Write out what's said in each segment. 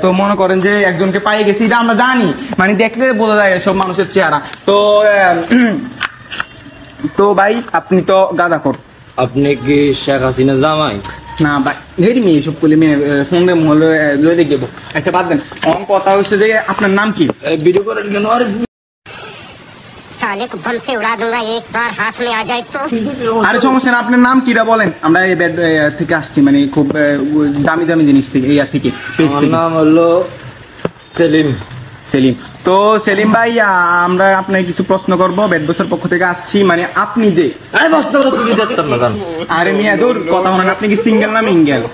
তো মনে করেন যে একজনকে পাই গেছি, এটা আমরা জানি, মানে দেখলে বোঝা যায় সব মানুষের চেহারা। তো ভাই আপনি তো গাঁজাখোর। আপনি কি শেখ হাসিনা জামাই? না ভাই, ধেরি মেয়ে সব করলে মেয়ে ফোন দিয়ে মহলে লয়ে দেখবো। আচ্ছা বাদ দেন, আমার কথা হচ্ছে যে আপনার নাম কি? ভিডিও করেন কেন? আরে সমস্যা না, আপনার নাম কিটা বলেন। আমরা এই বেড থেকে আসছি, মানে খুব দামি দামি জিনিস থেকে, এই থেকে। আমার নাম হলো সেলিম। সেলিম। তো সেলিম ভাই, আমরা আপনাকে কিছু প্রশ্ন করবো। বেড বসের পক্ষ থেকে আসছি, মানে আপনি যে আরে মিয়া দূর কথা বলেন, আপনি কি সিঙ্গেল না মিঙ্গেল?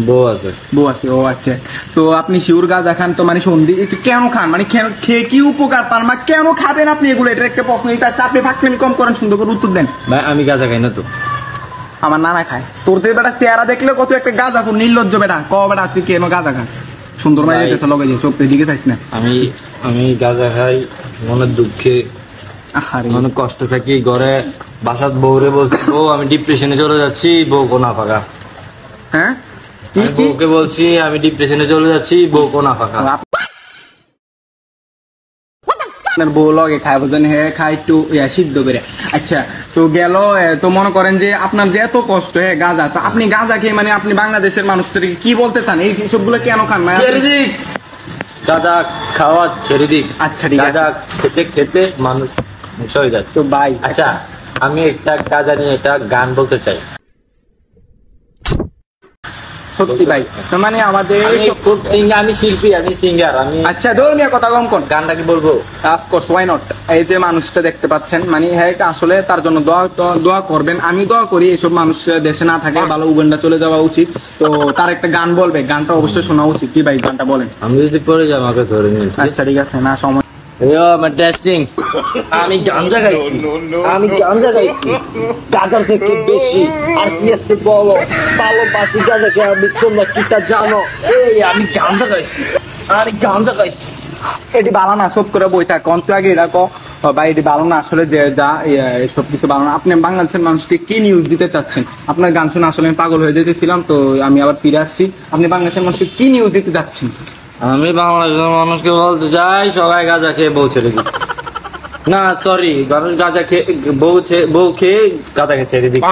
বউ আছে। বউ আছে, ও আচ্ছা। তো আপনি শিউর গাঁজা খান, তো মানে সন্ধি কেন খান, মানে খেয়ে কি উপকার পান, বা কেন খাবেন আপনি এগুলো? এটা একটা প্রশ্ন দিতে আসছে, আপনি ফাঁকনামি কম করেন, সুন্দর করে উত্তর দেন। ভাই আমি গাঁজা খাই না তো। আমার নানা খায়। তোর তো বেটা চেহারা দেখলে কত একটা গাঁজা খুব নির্লজ্জ বেটা। ক বেটা তুই কেন গাঁজা খাস? সুন্দর মাই যেতেছে লগে যে চোখ দিকে চাইছ না। আমি গাঁজা খাই মনের দুঃখে, মানে কষ্ট থাকি ঘরে। বাসাত বউরে বলছি, বউ আমি ডিপ্রেশনে চলে যাচ্ছি, বউ কোনা ফাঁকা। হ্যাঁ বউকে বলছি আমি ডিপ্রেশনে চলে যাচ্ছি, বউ কোনা ফাঁকা। আপনার বউ লগে খায়, বুঝলেন? হ্যাঁ খাই একটু সিদ্ধ করে। আচ্ছা তো গেল, তো মনে করেন যে আপনার যে এত কষ্ট, হ্যাঁ গাঁজা, তো আপনি গাঁজা খেয়ে মানে আপনি বাংলাদেশের মানুষদেরকে কি বলতে চান? এই সবগুলো কেন খান? গাঁজা খাওয়া ছেড়ে দিক। আচ্ছা ঠিক আছে। গাঁজা খেতে খেতে মানুষ হয়ে যাচ্ছে। তো ভাই আচ্ছা আমি একটা গাঁজা নিয়ে একটা গান বলতে চাই। সত্যি ভাই, মানে আমাদের আমি শিল্পী, আমি সিঙ্গার, আমি। আচ্ছা ধর্মীয় কথা কম কোন, গানটা কি বলবো? Of course, why not. এই যে মানুষটা দেখতে পাচ্ছেন, মানে হ্যাঁ আসলে তার জন্য দোয়া করবেন। আমি দোয়া করি এইসব মানুষ দেশে না থাকে, ভালো উগান্ডা চলে যাওয়া উচিত। তো তার একটা গান বলবে, গানটা অবশ্যই শোনা উচিত। জি ভাই গানটা বলেন। আমি যদি পড়ে যাই আমাকে ধরে নিন। আচ্ছা ঠিক আছে, না সময়। আমি গাঁজা গাইছি, আমি গাঁজা গাইছি গাঁজার থেকে বেশি। আর কি আছে বলো, ভালোবাসি গাঁজাকে আমি, তোমরা কি তা জানো? এই আমি গাঁজা গাইছি, আমি গাঁজা গাইছি। এটি ভালো না, সব করে বই থাক অন্ত আগে এটা বা এটি ভালো না আসলে, যে যা সব কিছু ভালো না। আপনি বাংলাদেশের মানুষকে কি নিউজ দিতে চাচ্ছেন? আপনার গান শুনে আসলে আমি পাগল হয়ে যেতেছিলাম, তো আমি আবার ফিরে আসছি। আপনি বাংলাদেশের মানুষকে কি নিউজ দিতে চাচ্ছেন? আমি বাংলাদেশের মানুষকে বলতে চাই, সবাই গাঁজা খেয়ে বউ ছেড়ে দিই। না সরি, মানুষ গাঁজা খেয়ে বউ খেয়ে গাঁজাকে ছেড়ে দিই।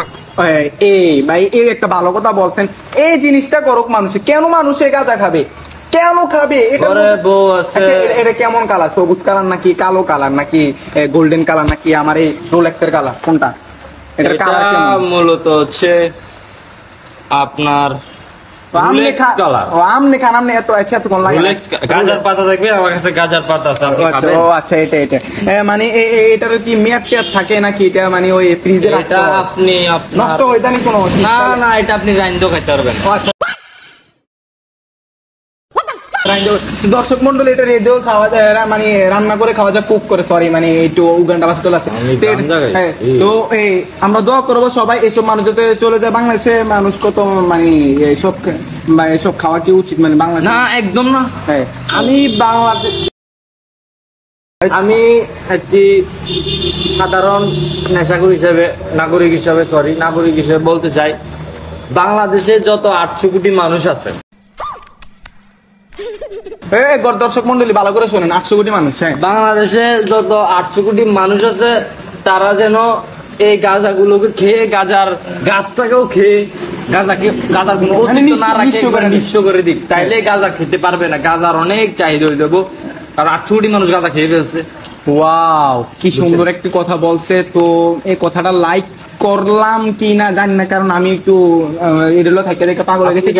এই ভাই, এই একটা ভালো কথা বলছেন। এই জিনিসটা করুক মানুষে। কেন মানুষে গাঁজা খাবে? কেন খাবে? এটা কেমন কালার? সবুজ কালার নাকি কালো কালার নাকি গোল্ডেন কালার নাকি আমার এই রোলেক্সের কালার, কোনটা? এটার কালার মূলত হচ্ছে আপনার গাজার পাতা দেখবে, আমার কাছে গাজার পাতা আছে। আচ্ছা এটা মানে এটার কি মেয়াদ টেয়াদ থাকে নাকি? এটা মানে ওই ফ্রিজে এটা আপনি নষ্ট হয়ে যায়নি কোনো? না এটা আপনি রাইন্দো খাইতে পারবেন। আচ্ছা দর্শক মন্ডলী, এটা রেডিও খাওয়া যায়, মানে রান্না করে খাওয়া যায়, কুক করে, সরি মানে একটু উগান্ডা ভাষা চলে আসে। তো এই আমরা দোয়া করবো সবাই এসব মানুষ যাতে চলে যায়। বাংলাদেশে মানুষ কত মানে এসব খাওয়া কি উচিত? মানে বাংলাদেশ না, একদম না। আমি বাংলাদেশ, আমি একটি সাধারণ নেশাখোর হিসেবে, নাগরিক হিসেবে বলতে চাই, বাংলাদেশে যত 800 কোটি মানুষ আছে, দর্শক মন্ডলী ভালো করে শোনেন, 800 কোটি মানুষ, বাংলাদেশে যত 800 কোটি মানুষ আছে, তারা যেন এই গাঁজা গুলোকে খেয়ে, গাঁজার গাছটাকেও খেয়ে, গাঁজার কোনো নিঃস্ব করে দিক। তাইলে গাঁজা খেতে পারবে না। গাঁজার অনেক চাহিদা হয়ে যাবো, কারণ 800 কোটি মানুষ গাঁজা খেয়ে ফেলছে। ওয়াও, কি সুন্দর একটি কথা বলছে। তো এই কথাটা লাইক করলাম কি না জানি না, কারণ আমি একটু এগুলো থেকে দেখে পাগল হয়ে গেছি।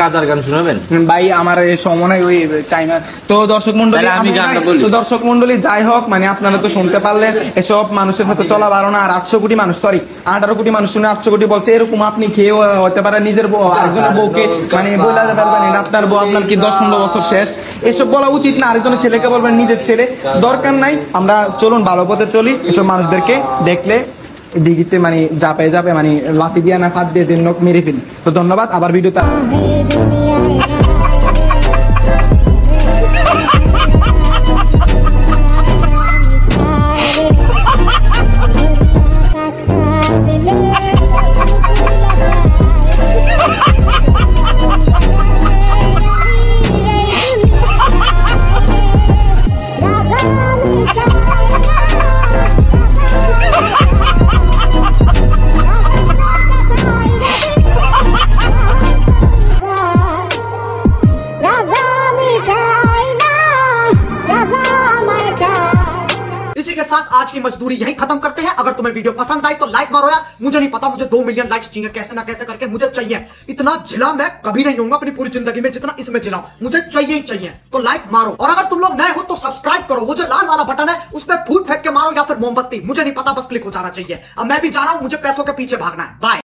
গাজার গান শুনাবেন ভাই? আমার সময় ওই টাইম। তো দর্শক মন্ডলী যাই হোক, মানে আপনারা তো শুনতে পারলেন, এসব মানুষের সাথে চলা বারো না। আর 800 কোটি মানুষ, সরি 18 কোটি মানুষ শুনে 800 কোটি বলছে, এরকম আপনি খেয়ে হতে পারে নিজের বউ আরেকজনের বউকে মানে বলে পারবেন আপনার বউ আপনার কি 10-15 বছর শেষ, এসব বলা উচিত না। আরেকজনের ছেলেকে বলবেন নিজের ছেলে, দরকার নাই। আমরা চলুন ভালো পথে চলি। এসব মানুষদেরকে দেখলে দিঘিতে মানে যাবে মানে লাথি দিয়া না ফাঁদ দিয়ে যেন মেরে ফেলি। তো ধন্যবাদ, আবার ভিডিওটা मजदूरी यही खत्म करते हैं। अगर तुम्हें वीडियो पसंद आई तो लाइक मारो यार, मुझे नहीं पता, मुझे 2 मिलियन लाइक्स चाहिए, कैसे ना कैसे करके मुझे चाहिए। इतना जिला मैं कभी नहीं होऊंगा अपनी पूरी जिंदगी में जितना इसमें जिला हूं, मुझे चाहिए ही चाहिए। तो लाइक मारो, और अगर तुम लोग नए हो तो सब्सक्राइब करो, वो जो लाल वाला बटन है उस पर फूट फेंक के मारो या फिर मोमबत्ती, मुझे नहीं पता, बस क्लिक हो जाना चाहिए। अब मैं भी जा रहा हूं, मुझे पैसों के पीछे भागना है। बाय।